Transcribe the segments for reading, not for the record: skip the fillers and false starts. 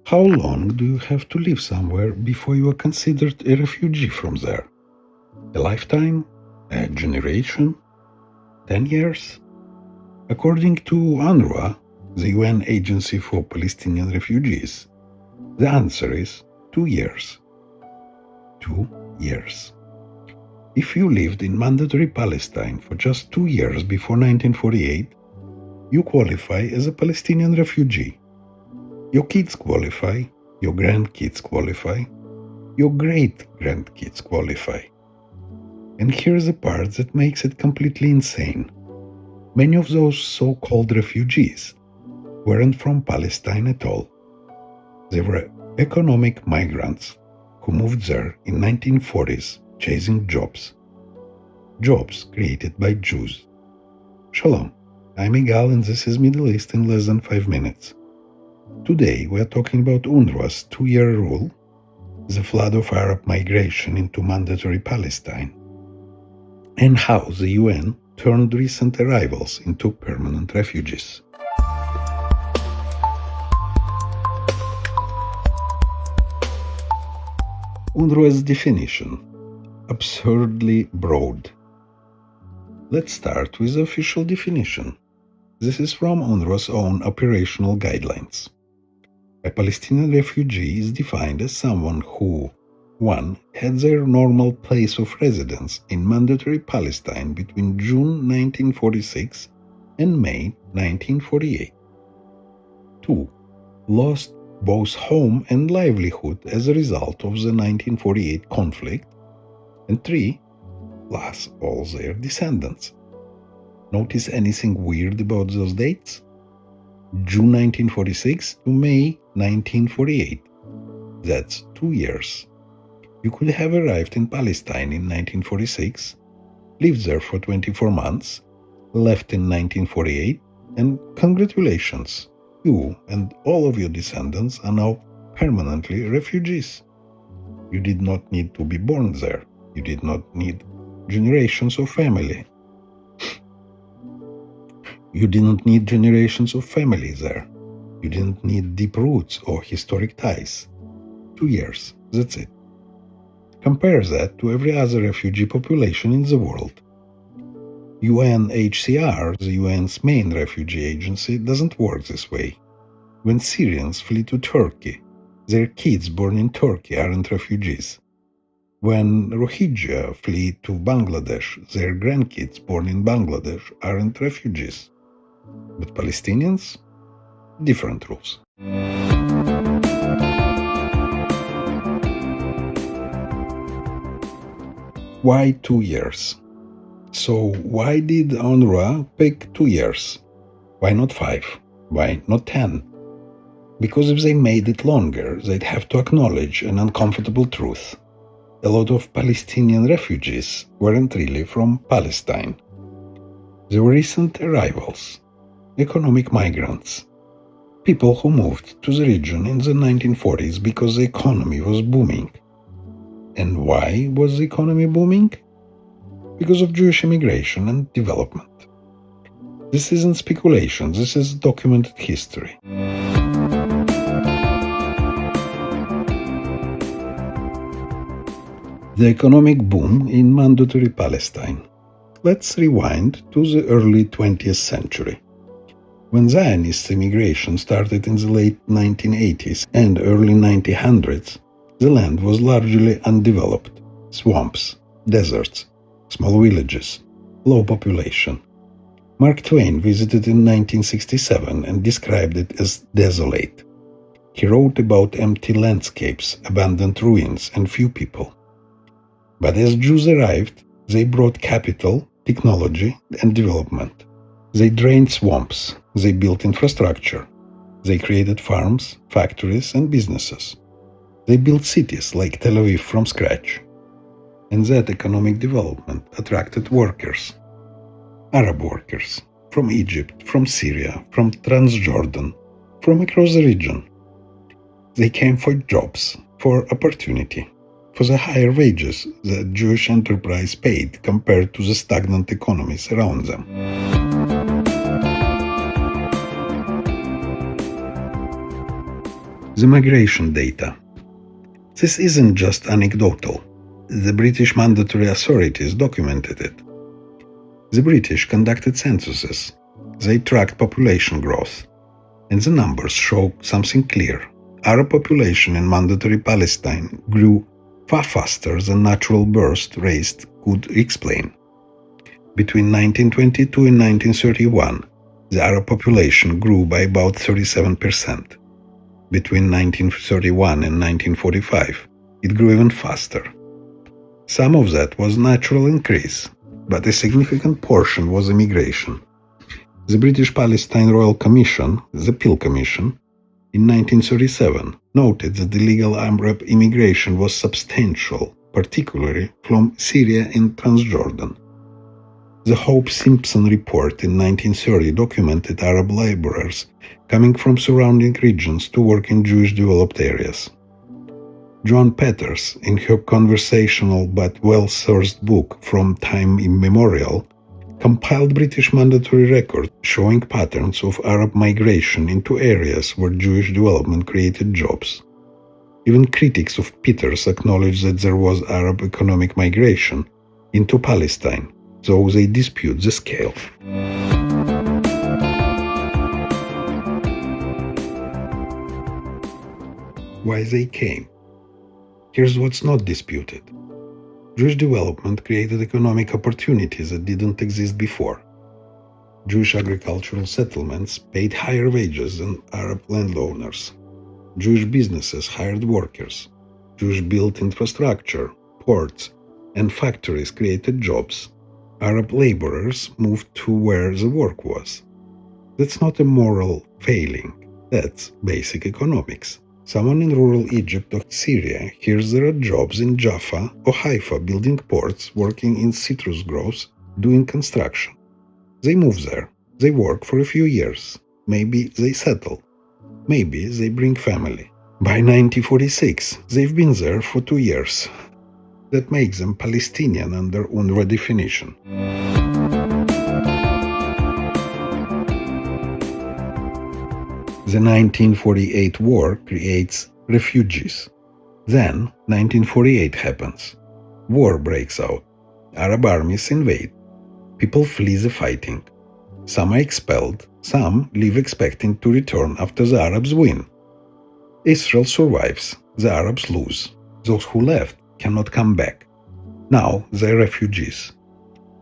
How long do you have to live somewhere before you are considered a refugee from there? A lifetime? A generation? 10 years? According to UNRWA, the UN Agency for Palestinian Refugees, the answer is 2 years. 2 years. If you lived in Mandatory Palestine for just 2 years before 1948, you qualify as a Palestinian refugee. Your kids qualify, your grandkids qualify, your great-grandkids qualify. And here's the part that makes it completely insane. Many of those so-called refugees weren't from Palestine at all. They were economic migrants who moved there in 1940s chasing jobs. Jobs created by Jews. Shalom, I'm Igal and this is Middle East in less than 5 minutes. Today we are talking about UNRWA's 2-year rule, the flood of Arab migration into Mandatory Palestine, and how the UN turned recent arrivals into permanent refugees. UNRWA's definition: absurdly broad. Let's start with the official definition. This is from UNRWA's own operational guidelines. A Palestinian refugee is defined as someone who 1. Had their normal place of residence in Mandatory Palestine between June 1946 and May 1948. 2. Lost both home and livelihood as a result of the 1948 conflict. And 3. Lost all their descendants. Notice anything weird about those dates? June 1946 to May 1948. That's 2 years. You could have arrived in Palestine in 1946, lived there for 24 months, left in 1948, and congratulations, you and all of your descendants are now permanently refugees. You did not need to be born there. You did not need generations of family. You didn't need generations of family there. You didn't need deep roots or historic ties. 2 years, that's it. Compare that to every other refugee population in the world. UNHCR, the UN's main refugee agency, doesn't work this way. When Syrians flee to Turkey, their kids born in Turkey aren't refugees. When Rohingya flee to Bangladesh, their grandkids born in Bangladesh aren't refugees. But Palestinians? Different rules. Why 2 years? So why did UNRWA pick 2 years? Why not 5? Why not 10? Because if they made it longer, they'd have to acknowledge an uncomfortable truth. A lot of Palestinian refugees weren't really from Palestine. They were recent arrivals, economic migrants, people who moved to the region in the 1940s because the economy was booming. And why was the economy booming? Because of Jewish immigration and development. This isn't speculation, this is documented history. The economic boom in Mandatory Palestine. Let's rewind to the early 20th century. When Zionist immigration started in the late 1980s and early 1900s, the land was largely undeveloped: swamps, deserts, small villages, low population. Mark Twain visited in 1967 and described it as desolate. He wrote about empty landscapes, abandoned ruins, and few people. But as Jews arrived, they brought capital, technology, and development. They drained swamps, they built infrastructure, they created farms, factories, and businesses. They built cities like Tel Aviv from scratch. And that economic development attracted workers. Arab workers from Egypt, from Syria, from Transjordan, from across the region. They came for jobs, for opportunity, for the higher wages that Jewish enterprise paid compared to the stagnant economies around them. The migration data. This isn't just anecdotal. The British mandatory authorities documented it. The British conducted censuses. They tracked population growth. And the numbers show something clear. Arab population in Mandatory Palestine grew far faster than natural birth rates could explain. Between 1922 and 1931, the Arab population grew by about 37%. Between 1931 and 1945, it grew even faster. Some of that was natural increase, but a significant portion was immigration. The British Palestine Royal Commission, the Peel Commission, in 1937 noted that the legal Arab immigration was substantial, particularly from Syria and Transjordan. The Hope Simpson report in 1930 documented Arab laborers coming from surrounding regions to work in Jewish-developed areas. Joan Peters, in her conversational but well-sourced book From Time Immemorial, compiled British mandatory records showing patterns of Arab migration into areas where Jewish development created jobs. Even critics of Peters acknowledged that there was Arab economic migration into Palestine, though they dispute the scale. Why they came. Here's what's not disputed. Jewish development created economic opportunities that didn't exist before. Jewish agricultural settlements paid higher wages than Arab landowners. Jewish businesses hired workers. Jewish built infrastructure, ports, and factories created jobs. Arab laborers moved to where the work was. That's not a moral failing. That's basic economics. Someone in rural Egypt or Syria hears there are jobs in Jaffa or Haifa building ports, working in citrus groves, doing construction. They move there. They work for a few years. Maybe they settle. Maybe they bring family. By 1946, they've been there for 2 years. That makes them Palestinian under UNRWA definition. The 1948 war creates refugees. Then 1948 happens. War breaks out. Arab armies invade. People flee the fighting. Some are expelled. Some leave expecting to return after the Arabs win. Israel survives. The Arabs lose. Those who left cannot come back. Now they're refugees.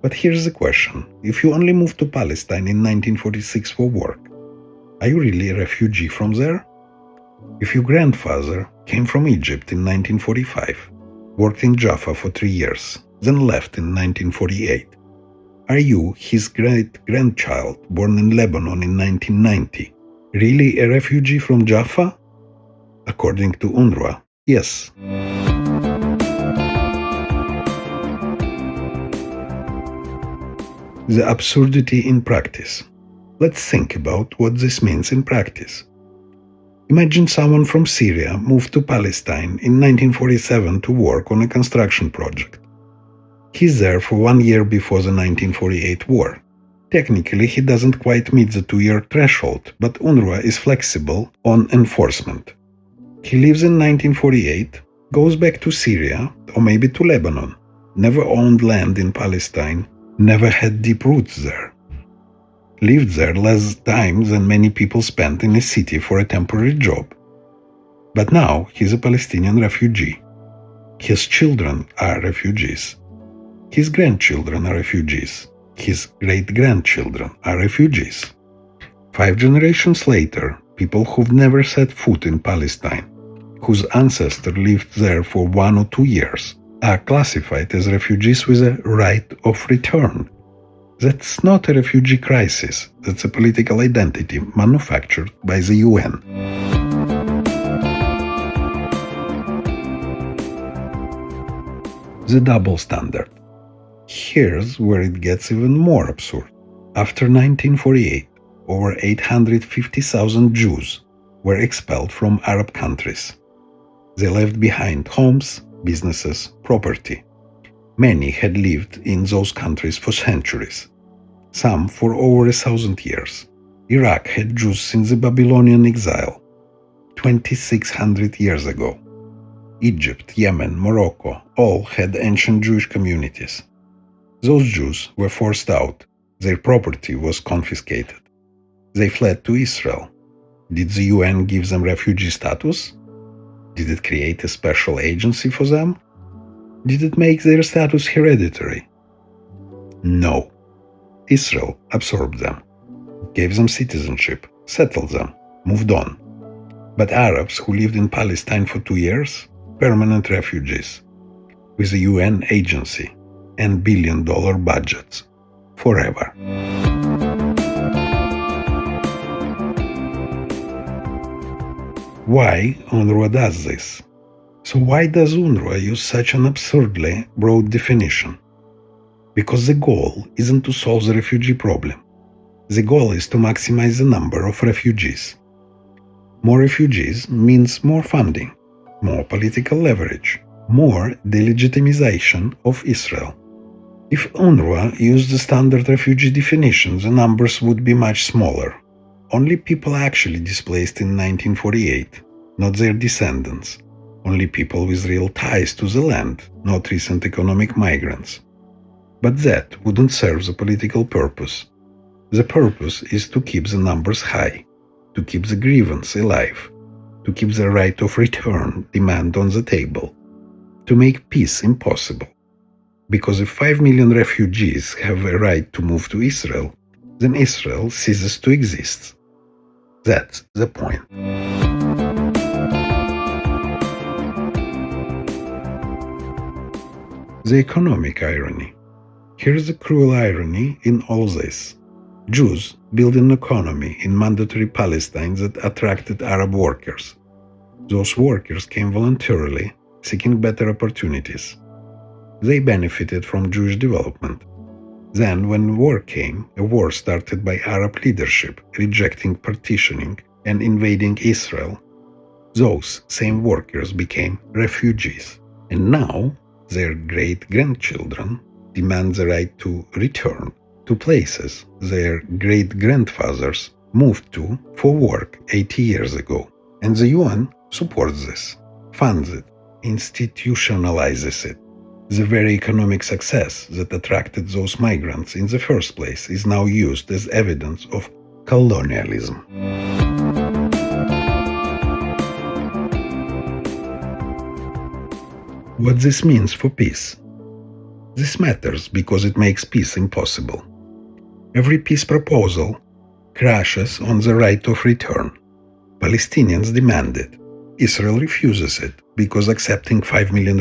But here's the question. If you only moved to Palestine in 1946 for work, are you really a refugee from there? If your grandfather came from Egypt in 1945, worked in Jaffa for 3 years, then left in 1948, are you, his great-grandchild, born in Lebanon in 1990, really a refugee from Jaffa? According to UNRWA, yes. The absurdity in practice. Let's think about what this means in practice. Imagine someone from Syria moved to Palestine in 1947 to work on a construction project. He's there for 1 year before the 1948 war. Technically, he doesn't quite meet the 2-year threshold, but UNRWA is flexible on enforcement. He lives in 1948, goes back to Syria, or maybe to Lebanon, never owned land in Palestine, never had deep roots there. Lived there less time than many people spent in a city for a temporary job. But now he's a Palestinian refugee. His children are refugees. His grandchildren are refugees. His great-grandchildren are refugees. 5 generations later, people who've never set foot in Palestine, whose ancestors lived there for 1 or 2 years, are classified as refugees with a right of return. That's not a refugee crisis, that's a political identity manufactured by the UN. The double standard. Here's where it gets even more absurd. After 1948, over 850,000 Jews were expelled from Arab countries. They left behind homes, businesses, property. Many had lived in those countries for centuries, some for over 1,000 years. Iraq had Jews since the Babylonian exile. 2,600 years ago. Egypt, Yemen, Morocco all had ancient Jewish communities. Those Jews were forced out. Their property was confiscated. They fled to Israel. Did the UN give them refugee status? Did it create a special agency for them? Did it make their status hereditary? No. Israel absorbed them, gave them citizenship, settled them, moved on. But Arabs who lived in Palestine for 2 years, permanent refugees, with a UN agency and billion-dollar budgets, forever. Why UNRWA does this? So why does UNRWA use such an absurdly broad definition? Because the goal isn't to solve the refugee problem. The goal is to maximize the number of refugees. More refugees means more funding, more political leverage, more delegitimization of Israel. If UNRWA used the standard refugee definition, the numbers would be much smaller. Only people actually displaced in 1948, not their descendants. Only people with real ties to the land, not recent economic migrants. But that wouldn't serve the political purpose. The purpose is to keep the numbers high, to keep the grievance alive, to keep the right of return demand on the table, to make peace impossible. Because if 5 million refugees have a right to move to Israel, then Israel ceases to exist. That's the point. The economic irony. Here's the cruel irony in all this. Jews built an economy in Mandatory Palestine that attracted Arab workers. Those workers came voluntarily, seeking better opportunities. They benefited from Jewish development. Then, when war came, a war started by Arab leadership rejecting partitioning and invading Israel, those same workers became refugees. And now, their great-grandchildren demand the right to return to places their great-grandfathers moved to for work 80 years ago. And the UN supports this, funds it, institutionalizes it. The very economic success that attracted those migrants in the first place is now used as evidence of colonialism. What this means for peace. This matters because it makes peace impossible. Every peace proposal crashes on the right of return. Palestinians demand it. Israel refuses it because accepting 5 million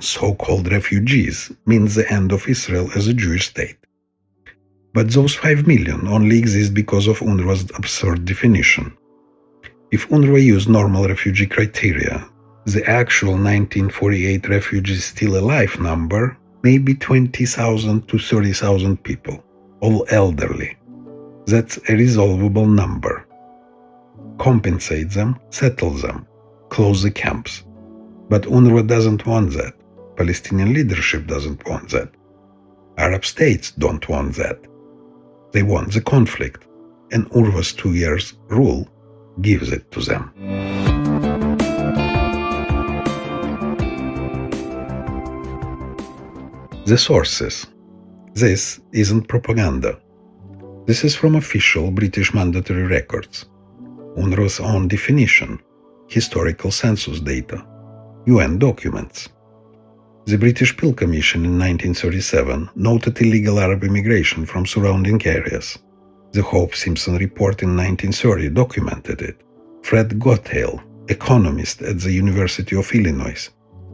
so-called refugees means the end of Israel as a Jewish state. But those 5 million only exist because of UNRWA's absurd definition. If UNRWA used normal refugee criteria, the actual 1948 refugees still alive number may be 20,000 to 30,000 people, all elderly. That's a resolvable number. Compensate them, settle them, close the camps. But UNRWA doesn't want that. Palestinian leadership doesn't want that. Arab states don't want that. They want the conflict, and UNRWA's 2 years rule gives it to them. The sources. This isn't propaganda. This is from official British mandatory records, UNRWA's own definition, historical census data, UN documents. The British Peel Commission in 1937 noted illegal Arab immigration from surrounding areas. The Hope-Simpson report in 1930 documented it. Fred Gotthail, economist at the University of Illinois,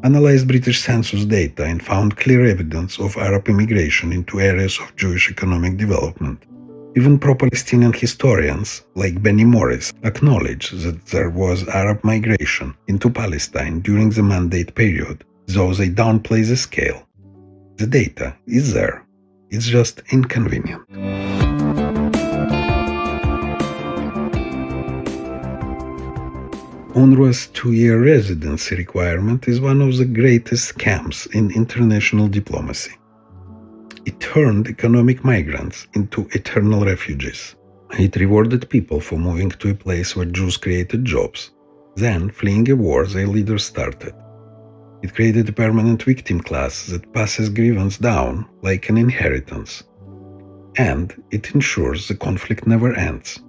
analyzed British census data and found clear evidence of Arab immigration into areas of Jewish economic development. Even pro-Palestinian historians like Benny Morris acknowledge that there was Arab migration into Palestine during the Mandate period, though they downplay the scale. The data is there. It's just inconvenient. UNRWA's 2-year residency requirement is one of the greatest scams in international diplomacy. It turned economic migrants into eternal refugees. It rewarded people for moving to a place where Jews created jobs, then fleeing a war their leaders started. It created a permanent victim class that passes grievance down like an inheritance. And it ensures the conflict never ends.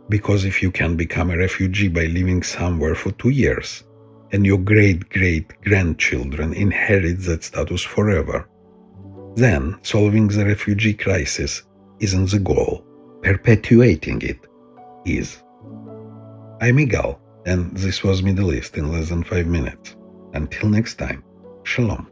Because if you can become a refugee by living somewhere for 2 years, and your great-great-grandchildren inherit that status forever, then solving the refugee crisis isn't the goal. Perpetuating it is. I'm Igal, and this was Middle East in less than 5 minutes. Until next time, Shalom.